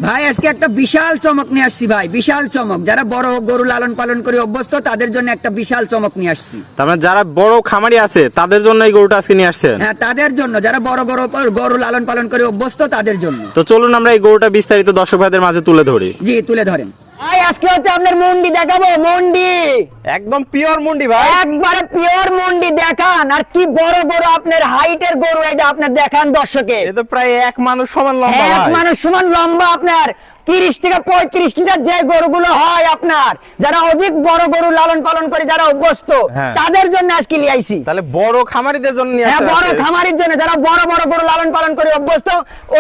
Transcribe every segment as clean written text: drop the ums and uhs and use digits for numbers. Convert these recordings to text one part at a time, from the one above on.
ভাই আজকে একটা বিশাল চমক নিয়ে আসছি ভাই, বিশাল চমক। যারা বড় গরু লালন পালন করে অভ্যস্ত তাদের জন্য একটা বিশাল চমক নিয়ে আসছি। তার মানে যারা বড় খামারি আছে তাদের জন্য এই গরুটা আজকে নিয়ে আসছেন? হ্যাঁ, তাদের জন্য, যারা বড় গরু লালন পালন করে অভ্যস্ত তাদের জন্য। তো চলুন আমরা এই গরুটা বিস্তারিত দর্শক ভাইদের মাঝে তুলে ধরি। জি, তুলে ধরেন ভাই। আজকে হচ্ছে আপনার মুন্ডি দেখাবো, মুন্ডি একদম পিওর মুন্ডি ভাই, একবারে পিওর মুন্ডি দেখান। আর কি বড় গরু, আপনার হাইটের গরু, এটা আপনার দেখান দর্শকে। এ তো প্রায় এক মানুষ সমান লম্বা এক ভাই। মানুষ সমান লম্বা। আপনার 30 থেকে 35 লিটার যে গরুগুলো হয়, আপনার যারা অধিক বড় গরু লালন পালন করে যারা অভ্যস্ত হ্যাঁ। তাদের জন্য আজকে নিয়ে আইছি। তাহলে বড় খামারিদের জন্য নিয়ে হ্যাঁ, আসছেন? বড় খামারির জন্য, যারা বড় বড় গরু লালন পালন করে অভ্যস্ত,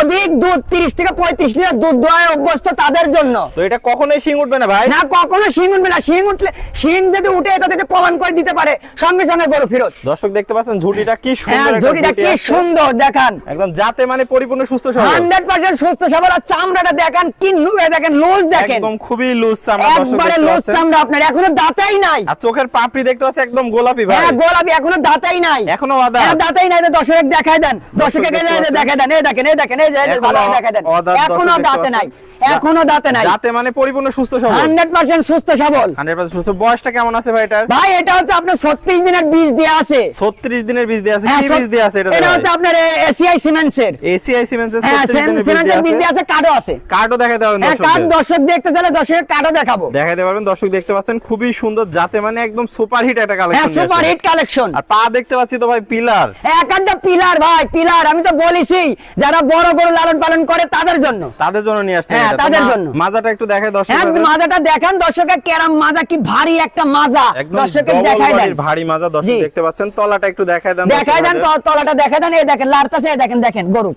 অধিক দুধ 30 থেকে 35 লিটার দুধ দোয়ায় অভ্যস্ত তাদের জন্য। তো এটা কখনোই শিং উঠবে না ভাই? না, কখনো শিং উঠবে না। শিং উঠলে, শিং যদি উঠে এটা যদি প্রমাণ করে দিতে পারে, সঙ্গে সঙ্গে গরু ফেরত। দর্শক দেখতে পাচ্ছেন ঝুটিটা কি হ্যাঁ, সুন্দর, একটা ঝুটিটা ঝুটি কি আছে। সুন্দর দেখান। একদম যাতে মানে পরিপূর্ণ সুস্থ সবল। 100% সুস্থ সবল। আর চামড়াটা দেখান কি দেখেন, লুজ দেখেন, একদম খুবই লুজ চামড়া দর্শক একবারে দেখতে লুজ পাচ্ছেন। চামড়া। আপনার এখনো দাঁতাই নাই। আর চোখের পাপড়ি দেখতে পাচ্ছেন একদম গোলাপি ভাই। হ্যাঁ, গোলাপি, এখনো দাঁতাই নাই। এখনো আদা। হ্যাঁ, দাঁতাই নাই। দর্শক দেখায় দেন, দর্শকে দেখতে পাচ্ছেন। দেখায় দেন, এই দেখেন, এই দেখেন, এই যে এখনো ভালো দেখায় দেন। অদাঁত দর্শক এখনো দেখতে দাঁতে নাই, পাচ্ছেন। এখনো দাঁতে নাই। যাতে মানে পরিপূর্ণ সুস্থ সবল। 100% সুস্থ সবল। 100% সুস্থ। বয়সটা কেমন আছে ভাই এটার? ভাই এটা হচ্ছে আপনার 36 দিনের বীজ দেয়া আছে। 36 দিনের বীজ দেয়া আছে। হ্যাঁ, কি বীজ দেয়া আছে এটা? এটা হচ্ছে আপনার এসিআই সিমেন্টসের। এসিআই সিমেন্টসের হ্যাঁ, 36 দিনের সিমেন্টসের বীজ বীজ দেয়া দেয়া আছে। আছে, কার্ডও আছে। কার্ডও দেখাতে পারবেন হ্যাঁ, কার্ড দর্শকদের। দর্শক দেখতে চাইলে দর্শকের কার্ডও দেখাবো। দেখাতে পারবেন দর্শক দেখতে পাচ্ছেন খুবই সুন্দর, যাতে মানে একদম সুপার হিট একটা হ্যাঁ, কালেকশন। Super hit collection. আর পা দেখতে পাচ্ছি তো ভাই পিলার। একটা পিলার ভাই, পিলার। আমি তো বলেছি যারা বড় গরু লালন পালন করে তাদের জন্য, তাদের জন্য নিয়ে আসছেন হ্যাঁ, এটা। তো তাদের জন্য। মাজাটা একটু দেখায় দর্শক। হ্যাঁ, মাজাটা দেখান দর্শকের, কেরাম মাজা, কি ভারী একটা মাজা। একদম দর্শকের double দেখায় দেন, body র ভারী মাজা দর্শক জি। দেখতে পাচ্ছেন। তলাটা একটু দেখায় দেন। দেখায় দেন, তলাটা দেখায় দেন। এই দেখেন লাড়তাছে, এই দেখেন, দেখেন গরু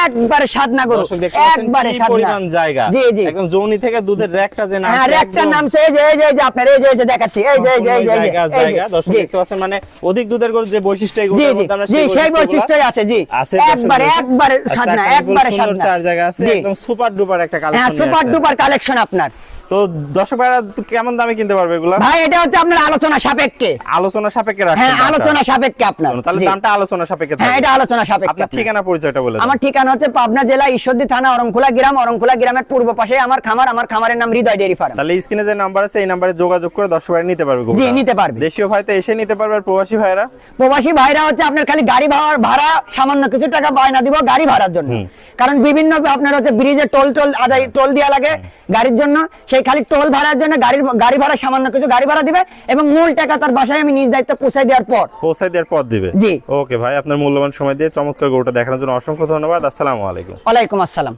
একবারে সাদনা গরু, দর্শক দেখতে পাচ্ছেন একবারে কি সাদনা পরিমাণ জায়গা। জি জি। একদম যৌনি থেকে দুধের র্যাকটা যে হ্যাঁ, নামছে, একটা একদম নামছে, এই যে এই যে আপনার এই যে দেখাচ্ছি, এই যে এই যে এই যে জায়গা এই যে, জায়গা দর্শক জি দেখতে পাচ্ছেন। মানে অধিক দুধের গরু যে বৈশিষ্ট্য এগুলো জি জি মধ্যে আমরা জি, সেই বৈশিষ্ট্যই আছে। জি, আছে দর্শক একবারে দেখুন। একবারে আর সাদনা, চারটা একবারে সুন্দর সাদনা। চার জায়গা আছে, জি। একদম সুপার ডুপার একটা হ্যাঁ, কালেকশন। সুপার ডুপার কালেকশন আপনার। তো দর্শক ভাইরা কেমন দামে কিনতে পারবে এগুলা? ভাই এটা হচ্ছে আপনার আলোচনা সাপেক্ষে। আলোচনা সাপেক্ষে রাখছেন হ্যাঁ, দামটা? আলোচনা সাপেক্ষে আপনার। তাহলে জি। দামটা আলোচনা সাপেক্ষে হ্যাঁ, থাকবে। এটা আলোচনা সাপেক্ষে। আপনার আপনার ঠিকানা পরিচয়টা বলে দেন। আমার ঠিকানা হচ্ছে পাবনা জেলা ঈশ্বরদী থানা অরংখোলা গ্রাম। অরংখোলা গ্রামের পূর্ব পাশে আমার খামার। আমার খামারের নাম হৃদয় ডেয়ারি ফার্ম। তাহলে স্ক্রিনে যে নাম্বার আছে এই নাম্বারে যোগাযোগ করে দর্শক ভাইরা নিতে পারবে গরুটা। জি, নিতে পারবে। দেশীয় ভাই তো এসে নিতে পারবে, আর প্রবাসী ভাইরা? প্রবাসী ভাইরা হচ্ছে আপনার খালি গাড়ি ভাড়া সামান্য কিছু টাকা বায়না দিব গাড়ি ভাড়ার জন্য। কারণ বিভিন্ন আপনার হচ্ছে ব্রিজে টোল আদায়, টোল দেওয়া লাগে গাড়ির জন্য। সেই খালি টোল ভাড়ার জন্য গাড়ি ভাড়া সামান্য কিছু গাড়ি ভাড়া দিবে, এবং মূল টাকা তার বাসায় আমি নিজ দায়িত্ব পৌঁছাই দেওয়ার পর পৌঁছাই দেওয়ার পর দিবে। জি। ওকে ভাই, আপনার মূল্যবান সময় দিয়ে চমৎকার গরুটা দেখানোর জন্য অসংখ্য ধন্যবাদ। আসসালামু আলাইকুম। ওয়ালাইকুম আসসালাম।